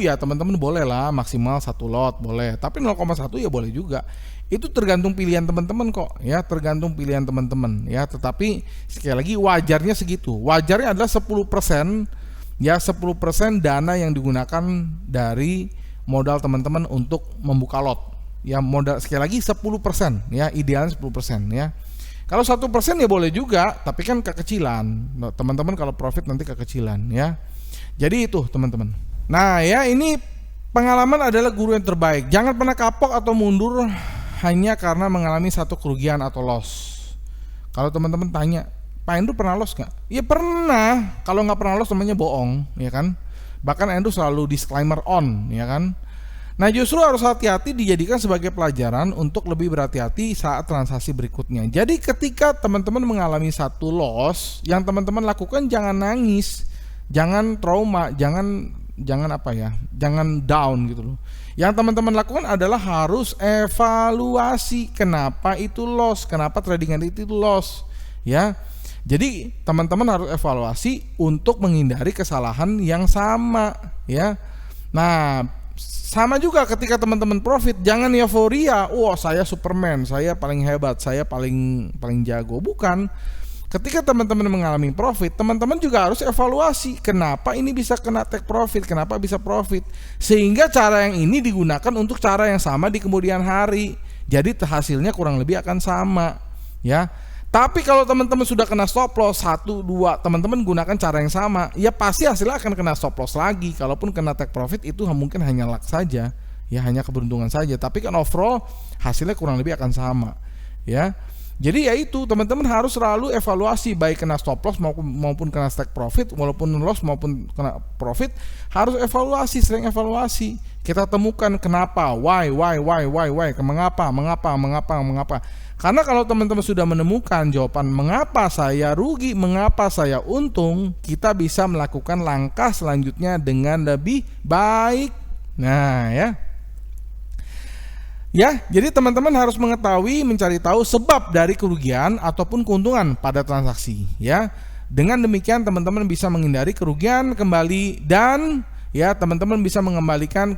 ya teman-teman boleh lah maksimal 1 lot boleh. Tapi 0,1 ya boleh juga. Itu tergantung pilihan teman-teman kok ya, tergantung pilihan teman-teman ya. Tetapi sekali lagi wajarnya segitu. Wajarnya adalah 10% ya, 10% dana yang digunakan dari modal teman-teman untuk membuka lot. Ya modal sekali lagi 10% ya, idealnya 10% ya. Kalau 1% ya boleh juga, tapi kan kekecilan. Teman-teman kalau profit nanti kekecilan ya. Jadi itu teman-teman. Nah ya, ini pengalaman adalah guru yang terbaik. Jangan pernah kapok atau mundur hanya karena mengalami satu kerugian atau loss. Kalau teman-teman tanya, Pak Andrew pernah loss nggak? Ya pernah. Kalau nggak pernah loss namanya bohong, ya kan? Bahkan Andrew selalu disclaimer on, ya kan? Nah justru harus hati-hati dijadikan sebagai pelajaran untuk lebih berhati-hati saat transaksi berikutnya. Jadi ketika teman-teman mengalami satu loss, yang teman-teman lakukan jangan nangis, jangan trauma, jangan jangan down gitu loh. Yang teman-teman lakukan adalah harus evaluasi kenapa itu loss, kenapa tradingan itu loss, ya. Jadi teman-teman harus evaluasi untuk menghindari kesalahan yang sama, ya. Nah, sama juga ketika teman-teman profit, jangan euforia, wah saya Superman, saya paling hebat, saya paling jago. Bukan. Ketika teman-teman mengalami profit, teman-teman juga harus evaluasi kenapa ini bisa kena take profit, kenapa bisa profit, sehingga cara yang ini digunakan untuk cara yang sama di kemudian hari. Jadi hasilnya kurang lebih akan sama, ya. Tapi kalau teman-teman sudah kena stop loss 1, 2, teman-teman gunakan cara yang sama, ya pasti hasilnya akan kena stop loss lagi. Kalaupun kena take profit itu mungkin hanya luck saja, ya, hanya keberuntungan saja. Tapi kan overall hasilnya kurang lebih akan sama, ya. Jadi ya itu, teman-teman harus selalu evaluasi, baik kena stop loss maupun kena take profit, walaupun loss maupun kena profit, harus evaluasi, sering evaluasi. Kita temukan kenapa, why, mengapa. Karena kalau teman-teman sudah menemukan jawaban mengapa saya rugi, mengapa saya untung, kita bisa melakukan langkah selanjutnya dengan lebih baik. Nah, ya, jadi teman-teman harus mengetahui, mencari tahu sebab dari kerugian ataupun keuntungan pada transaksi, ya. Dengan demikian teman-teman bisa menghindari kerugian kembali dan ya teman-teman bisa mengembalikan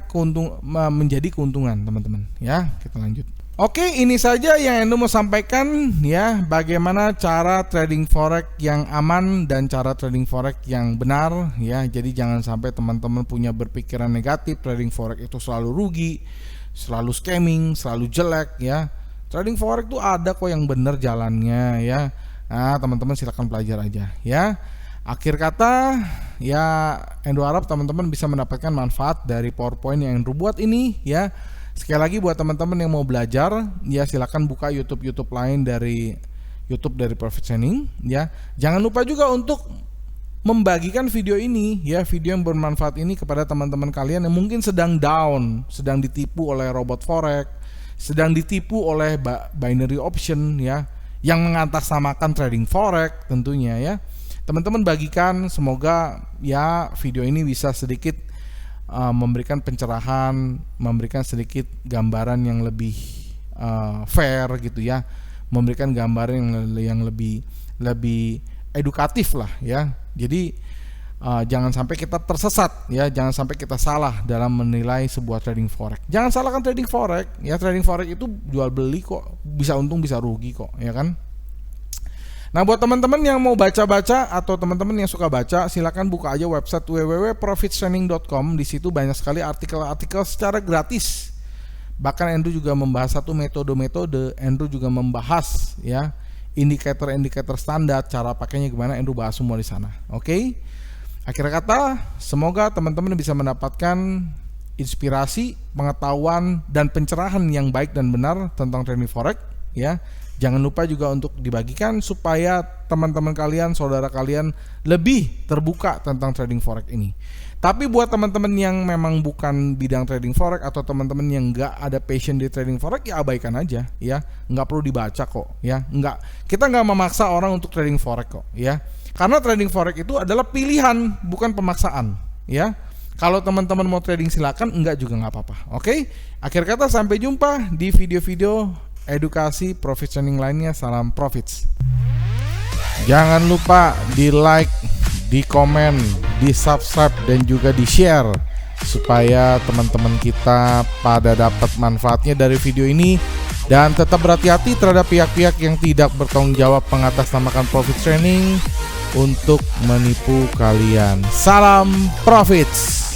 menjadi keuntungan, teman-teman. Ya, kita lanjut. Oke, ini saja yang Endo mau sampaikan, ya, bagaimana cara trading forex yang aman dan cara trading forex yang benar, ya. Jadi jangan sampai teman-teman punya berpikiran negatif, trading forex itu selalu rugi, selalu scamming, selalu jelek, ya. Trading forex itu ada kok yang bener jalannya, ya. Nah, teman-teman silakan belajar aja, ya. Akhir kata, ya, Endo harap teman-teman bisa mendapatkan manfaat dari PowerPoint yang Endo buat ini, ya. Sekali lagi buat teman-teman yang mau belajar, ya silakan buka YouTube lain dari Profit Training, ya. Jangan lupa juga untuk membagikan video ini, ya, video yang bermanfaat ini kepada teman-teman kalian yang mungkin sedang down, sedang ditipu oleh robot forex, sedang ditipu oleh binary option, ya, yang mengatasnamakan trading forex tentunya, ya. Teman-teman bagikan, semoga ya video ini bisa sedikit memberikan pencerahan, memberikan sedikit gambaran yang lebih fair gitu, ya, memberikan gambaran yang lebih edukatif lah, ya. Jadi jangan sampai kita tersesat, ya, jangan sampai kita salah dalam menilai sebuah trading forex. Jangan salahkan trading forex, ya. Trading forex itu jual beli kok, bisa untung bisa rugi kok, ya kan. Nah, buat teman-teman yang mau baca-baca atau teman-teman yang suka baca, silakan buka aja website www.profittraining.com. Di situ banyak sekali artikel-artikel secara gratis. Bahkan Endo juga membahas satu metode-metode, Endo juga membahas, ya, indikator-indikator standar, cara pakainya gimana, Endo bahas semua di sana. Oke. Akhir kata, semoga teman-teman bisa mendapatkan inspirasi, pengetahuan dan pencerahan yang baik dan benar tentang trading forex, ya. Jangan lupa juga untuk dibagikan supaya teman-teman kalian, saudara kalian lebih terbuka tentang trading forex ini. Tapi buat teman-teman yang memang bukan bidang trading forex atau teman-teman yang nggak ada passion di trading forex, ya abaikan aja, ya. Nggak perlu dibaca kok, ya. Kita nggak memaksa orang untuk trading forex kok, ya. Karena trading forex itu adalah pilihan, bukan pemaksaan, ya. Kalau teman-teman mau trading silakan, enggak juga nggak apa-apa. Oke. Akhir kata, sampai jumpa di video-video edukasi profit training lainnya. Salam profits. Jangan lupa di like, di komen, di subscribe dan juga di share supaya teman-teman kita pada dapat manfaatnya dari video ini, dan tetap berhati-hati terhadap pihak-pihak yang tidak bertanggung jawab mengatasnamakan profit training untuk menipu kalian. Salam profits.